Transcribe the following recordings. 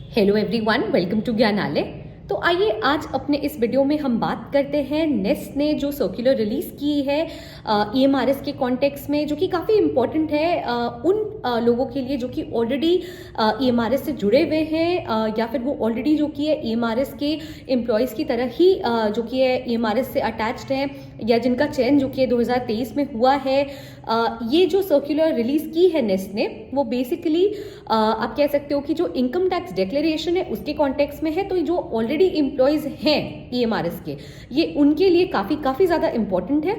Hello everyone, welcome to Gyanalaya. तो आइए आज अपने इस वीडियो में हम बात करते हैं नेस्ट ने जो सर्कुलर रिलीज की है ईएमआरएस के कॉन्टेक्स्ट में, जो कि काफ़ी इम्पॉर्टेंट है उन लोगों के लिए जो कि ऑलरेडी ईएमआरएस से जुड़े हुए हैं या फिर वो ऑलरेडी जो कि है ईएमआरएस के एम्प्लॉयज़ की तरह ही जो कि है ईएमआरएस से अटैच्ड हैं, या जिनका चयन जो कि 2023 में हुआ है। ये जो सर्कुलर रिलीज की है नेस्ट ने, वो बेसिकली आप कह सकते हो कि जो इनकम टैक्स डिक्लेरेशन है उसके कॉन्टेक्स्ट में है। तो जो ऑलरेडी एम्प्लॉयज हैं ईएमआरएस के, ये उनके लिए काफ़ी ज़्यादा इम्पोर्टेंट है।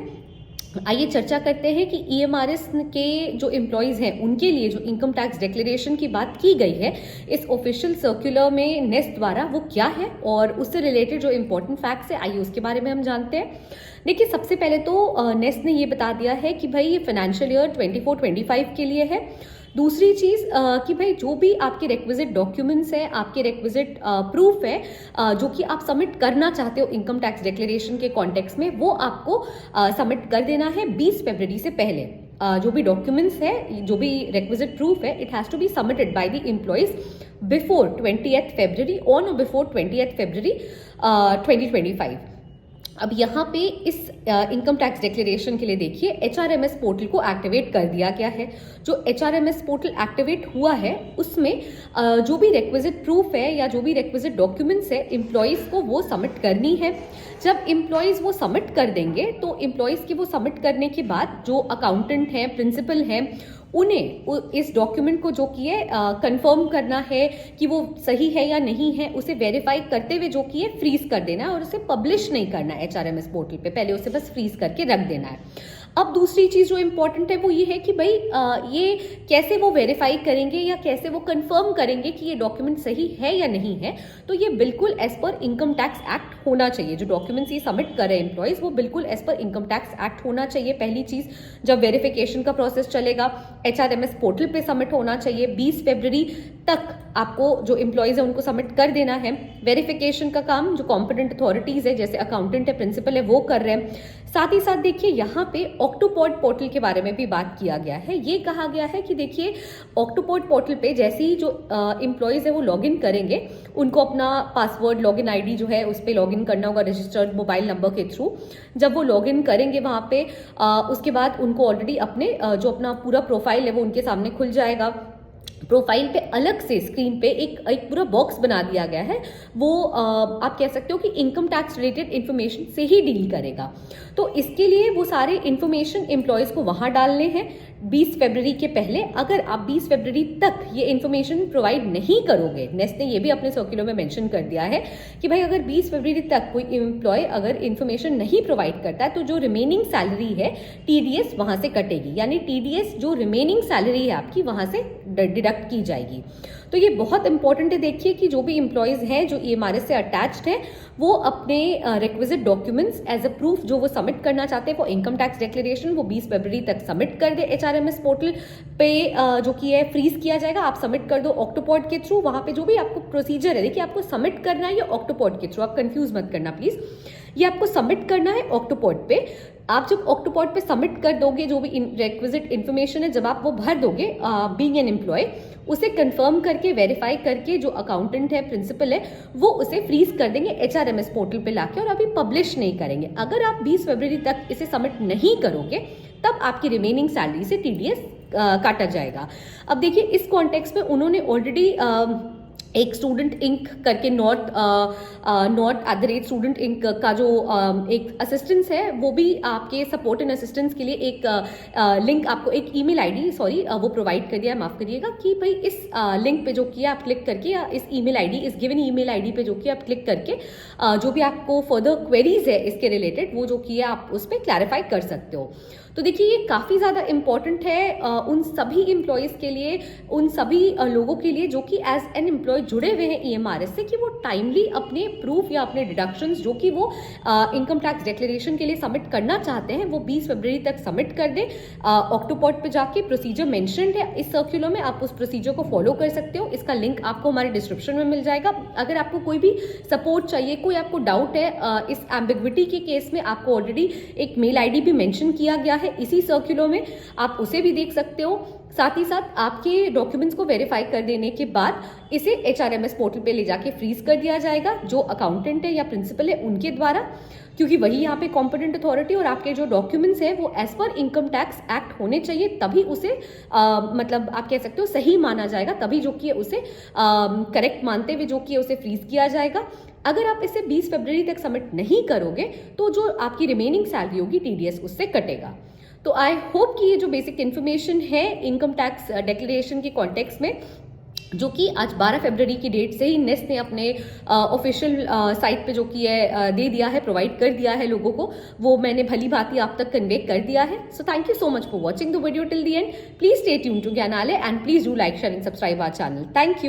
आइए चर्चा करते हैं कि ईएमआरएस के जो एम्प्लॉयज़ हैं उनके लिए जो इनकम टैक्स डिक्लेरेशन की बात की गई है इस ऑफिशियल सर्कुलर में नेस्ट द्वारा, वो क्या है और उससे रिलेटेड जो इम्पोर्टेंट फैक्ट्स है, आइए उसके बारे में हम जानते हैं। देखिए, सबसे पहले तो नेस्ट ने ये बता दिया है कि भाई ये फाइनेंशियल ईयर 24-25 के लिए है। दूसरी चीज़ कि भाई जो भी आपके रिक्विजिट डॉक्यूमेंट्स हैं, आपके रिक्विजिट प्रूफ है जो कि आप सबमिट करना चाहते हो इनकम टैक्स डिक्लेरेशन के कॉन्टेक्स्ट में, वो आपको सबमिट कर देना है 20 फरवरी से पहले। जो भी डॉक्यूमेंट्स है, जो भी रिक्विजिट प्रूफ है, it has to be submitted by the employees before 20th February, on or before 20th February 2025। अब यहाँ पे इस इनकम टैक्स डिक्लेरेशन के लिए देखिए एचआरएमएस पोर्टल को एक्टिवेट कर दिया गया है। जो एचआरएमएस पोर्टल एक्टिवेट हुआ है उसमें जो भी रिक्विजिट प्रूफ है या जो भी रिक्विजिट डॉक्यूमेंट्स है एम्प्लॉयज़ को वो सबमिट करनी है। जब एम्प्लॉयज़ वो सबमिट कर देंगे तो एम्प्लॉयज़ की वो सबमिट करने के बाद जो अकाउंटेंट हैं, प्रिंसिपल हैं, उन्हें इस डॉक्यूमेंट को जो कि है कंफर्म करना है कि वो सही है या नहीं है, उसे वेरीफाई करते हुए जो कि है फ्रीज कर देना है और उसे पब्लिश नहीं करना है एचआरएमएस पोर्टल पे, पहले उसे बस फ्रीज करके रख देना है। अब दूसरी चीज़ जो इम्पोर्टेंट है वो ये है कि भाई ये कैसे वो वेरीफाई करेंगे या कैसे वो कंफर्म करेंगे कि ये डॉक्यूमेंट सही है या नहीं है। तो ये बिल्कुल as per income tax act होना चाहिए। जो डॉक्यूमेंट्स ये सबमिट कर रहे हैं एम्प्लॉयज़, वो बिल्कुल as per income tax act होना चाहिए। पहली चीज़, जब वेरिफिकेशन का प्रोसेस चलेगा एचआरएमएस पोर्टल पे सबमिट होना चाहिए। 20 फरवरी तक आपको जो एम्प्लॉयज़ है उनको सबमिट कर देना है। वेरिफिकेशन का काम जो कॉम्पिटेंट अथॉरिटीज़ है, जैसे अकाउंटेंट है, प्रिंसिपल है, वो कर रहे हैं। साथ ही साथ देखिए यहाँ पे ऑक्टोपॉड पोर्टल के बारे में भी बात किया गया है। ये कहा गया है कि देखिए ऑक्टोपॉड पोर्टल पे जैसे ही जो एम्प्लॉयज़ है वो लॉगिन करेंगे, उनको अपना पासवर्ड, लॉगिन आईडी जो है उस पर लॉगिन करना होगा रजिस्टर्ड मोबाइल नंबर के थ्रू। जब वो लॉगिन करेंगे वहाँ पे उसके बाद उनको ऑलरेडी अपने जो अपना पूरा प्रोफाइल है वो उनके सामने खुल जाएगा। प्रोफाइल पे अलग से स्क्रीन पे एक पूरा बॉक्स बना दिया गया है, वो आप कह सकते हो कि इनकम टैक्स रिलेटेड इन्फॉर्मेशन से ही डील करेगा। तो इसके लिए वो सारे इन्फॉर्मेशन एम्प्लॉयज़ को वहाँ डालने हैं 20 फरवरी के पहले। अगर आप 20 फरवरी तक ये इन्फॉर्मेशन प्रोवाइड नहीं करोगे, नेस्ट ने ये भी अपने सर्कुलर में मेंशन कर दिया है कि भाई अगर 20 फरवरी तक कोई एम्प्लॉय अगर इन्फॉर्मेशन नहीं प्रोवाइड करता है तो जो रिमेनिंग सैलरी है टीडीएस वहाँ से कटेगी, यानी टीडीएस जो रिमेनिंग सैलरी है आपकी वहाँ से डिडक्ट की जाएगी। तो ये बहुत इंपॉर्टेंट है। देखिए कि जो भी एम्प्लॉयज़ हैं जो ईएमआरएस से अटैच्ड हैं, वो अपने requisite documents as a proof जो वो सबमिट करना चाहते हैं वो इनकम टैक्स डिक्लेरेशन वो 20 फरवरी तक सबमिट कर दे। एचआरएमएस पोर्टल पे जो कि है फ्रीज किया जाएगा, आप सबमिट कर दो ऑक्टोपॉड के थ्रू। वहाँ पे जो भी आपको प्रोसीजर है, देखिए आपको सबमिट करना है ये ऑक्टोपॉड के थ्रू, आप कंफ्यूज मत करना प्लीज़। ये आपको सबमिट करना है ऑक्टोपॉड पे। आप जब ऑक्टोपॉड पे सबमिट कर दोगे जो भी रिक्विजिट इन्फॉर्मेशन है, जब आप वो भर दोगे बीइंग एन एम्प्लॉय, उसे कंफर्म करके वेरीफाई करके जो अकाउंटेंट है, प्रिंसिपल है, वो उसे फ्रीज कर देंगे एचआरएमएस पोर्टल पे लाके और अभी पब्लिश नहीं करेंगे। अगर आप 20 फरवरी तक इसे सबमिट नहीं करोगे तब आपकी रिमेनिंग सैलरी से टीडीएस काटा जाएगा। अब देखिए इस कॉन्टेक्स्ट में उन्होंने ऑलरेडी एक स्टूडेंट इंक करके स्टूडेंट इंक का जो एक असिस्टेंस है, वो भी आपके सपोर्ट एंड असिस्टेंस के लिए एक लिंक आपको एक ईमेल आईडी वो प्रोवाइड कर दिया है, माफ करिएगा, कि भाई इस लिंक पे जो किया आप क्लिक करके या इस ईमेल आईडी, इस गिवन ईमेल आईडी पे जो कि आप क्लिक करके जो भी आपको फर्दर क्वेरीज है इसके रिलेटेड वो जो किया आप उस पर क्लैरिफाई कर सकते हो। तो देखिए ये काफ़ी ज़्यादा इम्पॉर्टेंट है उन सभी एम्प्लॉयज़ के लिए, उन सभी लोगों के लिए जो कि एज एन एम्प्लॉय जुड़े हुए हैं ईएमआरएस से, कि वो टाइमली अपने प्रूफ या अपने डिडक्शंस जो कि वो इनकम टैक्स डिक्लेरेशन के लिए सबमिट करना चाहते हैं वो 20 फरवरी तक सबमिट कर दें। ऑक्टोपॉड पे जाके प्रोसीजर मेंशन्ड है इस सर्कुलर में, आप उस प्रोसीजर को फॉलो कर सकते हो। इसका लिंक आपको हमारे डिस्क्रिप्शन में मिल जाएगा। अगर आपको कोई भी सपोर्ट चाहिए, कोई आपको डाउट है इस एम्बिग्विटी के केस में, आपको ऑलरेडी एक मेल आईडी भी मेंशन किया गया है इसी सर्कुलर में, आप उसे भी देख सकते हो। साथ ही साथ आपके डॉक्यूमेंट्स को वेरीफाई कर देने के बाद इसे HRMS पोर्टल पे ले जाके फ्रीज कर दिया जाएगा, जो अकाउंटेंट है या प्रिंसिपल है उनके द्वारा, क्योंकि वही यहाँ पे कॉम्पिटेंट अथॉरिटी, और आपके जो डॉक्यूमेंट्स हैं वो as per income tax act होने चाहिए, तभी उसे मतलब आप कह सकते हो सही माना जाएगा, तभी जो कि उसे करेक्ट मानते हुए जो कि उसे फ्रीज किया जाएगा। अगर आप इसे 20 फरवरी तक सबमिट नहीं करोगे तो जो आपकी रिमेनिंग सैलरी होगी TDS उससे कटेगा। तो आई होप कि ये जो बेसिक इन्फॉर्मेशन है इनकम टैक्स डिक्लेरेशन के कॉन्टेक्स्ट में, जो कि आज 12 फरवरी की डेट से ही नेस्ट ने अपने ऑफिशियल साइट पे जो कि है दे दिया है, प्रोवाइड कर दिया है लोगों को, वो मैंने भली भांति आप तक कन्वे कर दिया है। So thank you so much for watching the video till the end. Please stay tune to Gyanalaya and please do like, share and subscribe our channel. Thank you.